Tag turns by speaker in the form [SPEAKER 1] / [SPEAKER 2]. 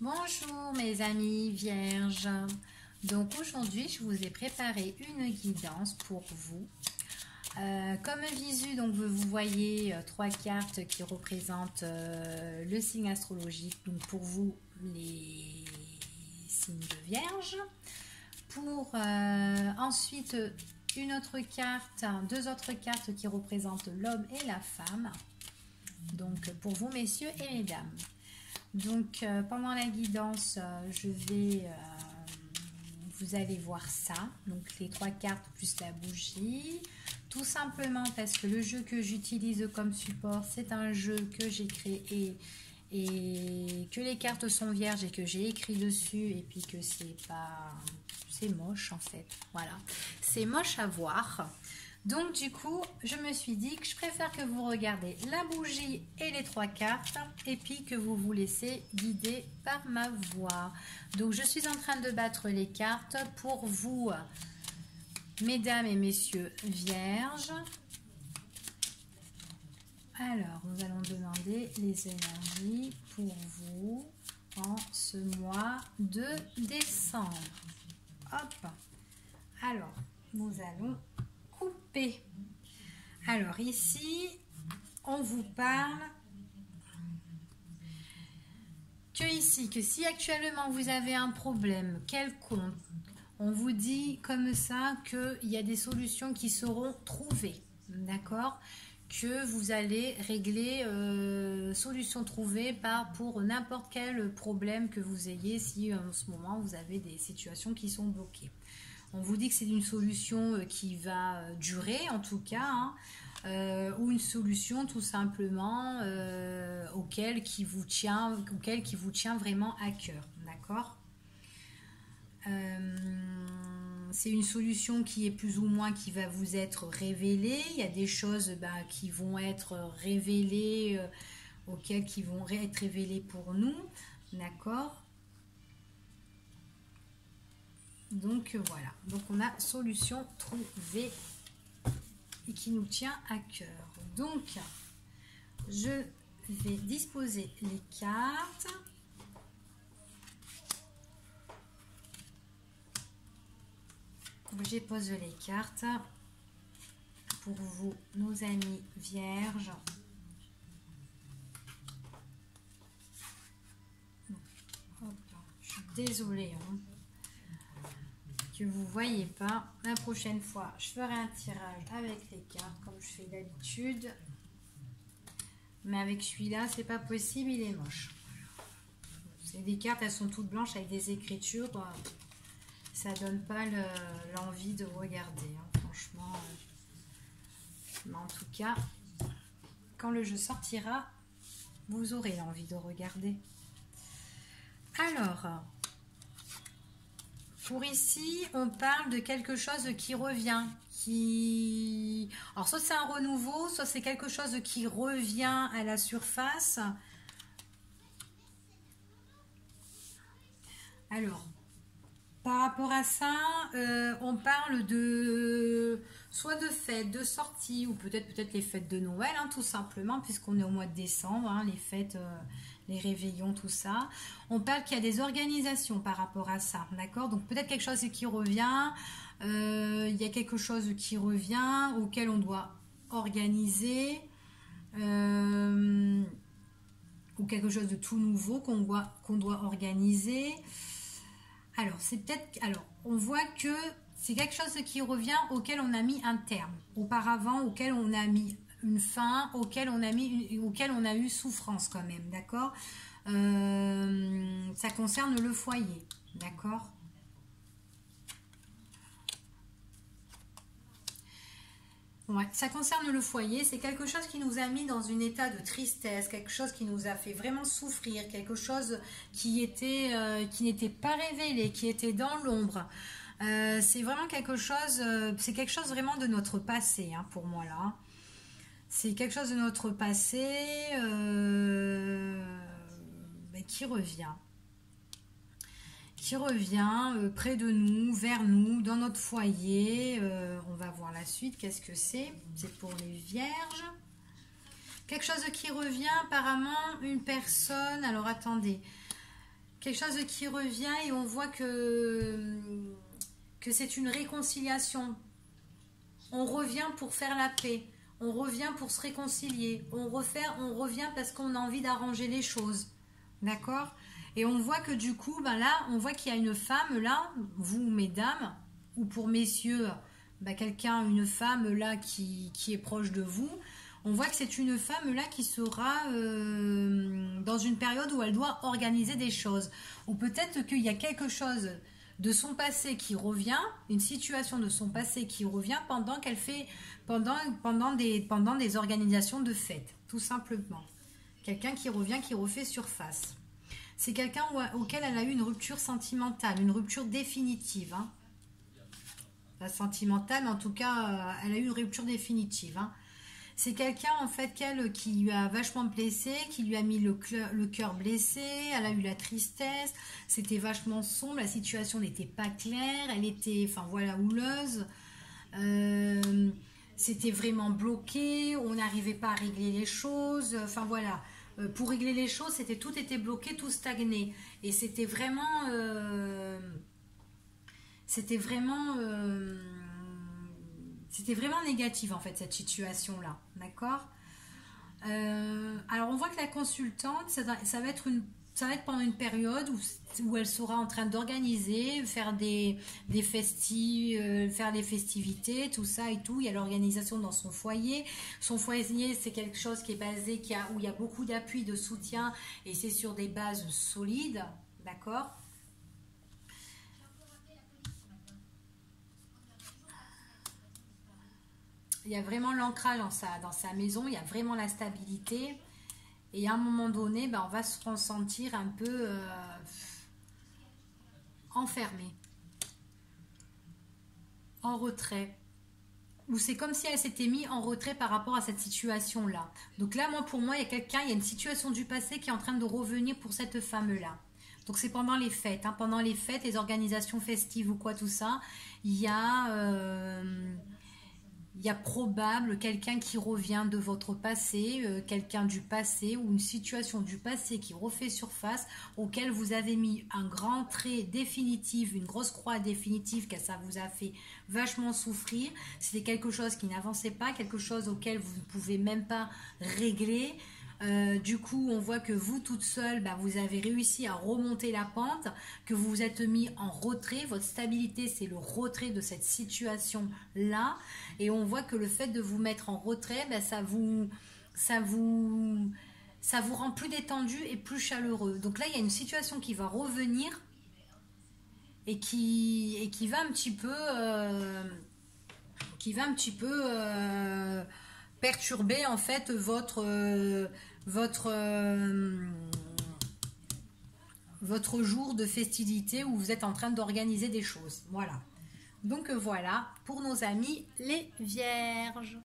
[SPEAKER 1] Bonjour mes amis vierges. Donc aujourd'hui je vous ai préparé une guidance pour vous. Comme visu, donc vous voyez trois cartes qui représentent le signe astrologique. Donc pour vous les signes de Vierge. Pour ensuite une autre carte, deux autres cartes qui représentent l'homme et la femme. Donc pour vous messieurs et mesdames. Donc pendant la guidance, vous allez voir ça, donc les trois cartes plus la bougie, tout simplement parce que le jeu que j'utilise comme support, c'est un jeu que j'ai créé et que les cartes sont vierges et que j'ai écrit dessus et puis que c'est moche en fait, voilà, c'est moche à voir. Donc du coup, je me suis dit que je préfère que vous regardez la bougie et les trois cartes et puis que vous vous laissez guider par ma voix. Donc je suis en train de battre les cartes pour vous, mesdames et messieurs vierges. Alors, nous allons demander les énergies pour vous en ce mois de décembre. Hop. Alors, nous allons couper. Alors ici, on vous parle que si actuellement vous avez un problème quelconque, on vous dit comme ça qu'il y a des solutions qui seront trouvées, d'accord, que vous allez régler, solution trouvée pour n'importe quel problème que vous ayez, si en ce moment vous avez des situations qui sont bloquées. On vous dit que c'est une solution qui va durer en tout cas, hein, ou une solution tout simplement auquel qui vous tient vraiment à cœur, d'accord. C'est une solution qui est plus ou moins qui va vous être révélée. Il y a des choses qui vont être révélées, qui vont être révélées pour nous, d'accord. Donc voilà, donc on a solution trouvée et qui nous tient à cœur. Donc je vais disposer les cartes. Je pose les cartes pour vous, nos amis vierges. Hop, je suis désolée, hein, que vous voyez pas. La prochaine fois, je ferai un tirage avec les cartes comme je fais d'habitude. Mais avec celui-là, c'est pas possible, il est moche. C'est des cartes, elles sont toutes blanches avec des écritures. Ça donne pas l'envie de regarder, hein, franchement. Mais en tout cas, quand le jeu sortira, vous aurez l'envie de regarder. Alors, pour ici, on parle de quelque chose qui revient. Alors, soit c'est un renouveau, soit c'est quelque chose qui revient à la surface. Alors, par rapport à ça, on parle soit de fêtes, de sorties, ou peut-être les fêtes de Noël, hein, tout simplement, puisqu'on est au mois de décembre, hein, les fêtes, les réveillons, tout ça. On parle qu'il y a des organisations par rapport à ça, d'accord? Donc peut-être quelque chose qui revient, il y a quelque chose qui revient, auquel on doit organiser, ou quelque chose de tout nouveau qu'on doit organiser. Alors, on voit que c'est quelque chose qui revient auquel on a mis un terme auparavant, auquel on a mis une fin, auquel on a eu souffrance quand même, d'accord. Ça concerne le foyer, d'accord. Ouais, ça concerne le foyer, c'est quelque chose qui nous a mis dans un état de tristesse, quelque chose qui nous a fait vraiment souffrir, quelque chose qui n'était pas révélé, qui était dans l'ombre. C'est vraiment quelque chose, c'est quelque chose vraiment de notre passé, hein, pour moi là. C'est quelque chose de notre passé qui revient. Qui revient près de nous, vers nous, dans notre foyer. On va voir la suite. Qu'est-ce que c'est? C'est pour les vierges. Quelque chose qui revient, apparemment, une personne. Alors, attendez. quelque chose qui revient et on voit que c'est une réconciliation. On revient pour faire la paix. On revient pour se réconcilier. On revient parce qu'on a envie d'arranger les choses. D'accord? Et on voit que du coup, ben là, on voit qu'il y a une femme là, vous mesdames, ou pour messieurs, ben quelqu'un, une femme là qui est proche de vous. On voit que c'est une femme là qui sera dans une période où elle doit organiser des choses. Ou peut-être qu'il y a quelque chose de son passé qui revient, une situation de son passé qui revient pendant qu'elle fait pendant des organisations de fêtes, tout simplement. Quelqu'un qui revient, qui refait surface. C'est quelqu'un auquel elle a eu une rupture sentimentale, une rupture définitive. Hein. Pas sentimentale, mais en tout cas, elle a eu une rupture définitive. Hein. C'est quelqu'un en fait qui lui a vachement blessé, qui lui a mis le cœur blessé, elle a eu la tristesse, c'était vachement sombre, la situation n'était pas claire, elle était, enfin voilà, houleuse, c'était vraiment bloqué, on n'arrivait pas à régler les choses, enfin voilà, pour régler les choses, tout était bloqué, tout stagné, et c'était vraiment négatif en fait cette situation là, d'accord. Alors on voit que la consultante, ça va être pendant une période où elle sera en train d'organiser, faire des festivités, tout ça et tout. Il y a l'organisation dans son foyer. Son foyer, c'est quelque chose qui est basé, où il y a beaucoup d'appui, de soutien, et c'est sur des bases solides, d'accord. Il y a vraiment l'ancrage dans sa maison, il y a vraiment la stabilité. Et à un moment donné, ben, on va se ressentir un peu enfermé, en retrait. Ou c'est comme si elle s'était mise en retrait par rapport à cette situation-là. Donc là, pour moi, il y a une situation du passé qui est en train de revenir pour cette femme-là. Donc c'est pendant les fêtes, hein, pendant les fêtes, les organisations festives ou quoi, tout ça, il y a probable quelqu'un qui revient de votre passé, quelqu'un du passé ou une situation du passé qui refait surface, auquel vous avez mis un grand trait définitif, une grosse croix définitive, que ça vous a fait vachement souffrir. C'était quelque chose qui n'avançait pas, quelque chose auquel vous ne pouvez même pas régler. Du coup, on voit que vous, toute seule, vous avez réussi à remonter la pente, que vous vous êtes mis en retrait. Votre stabilité, c'est le retrait de cette situation-là. Et on voit que le fait de vous mettre en retrait, ça vous rend plus détendu et plus chaleureux. Donc là, il y a une situation qui va revenir et qui va un petit peu perturber en fait votre jour de festivité où vous êtes en train d'organiser des choses. Voilà. Donc voilà pour nos amis les vierges.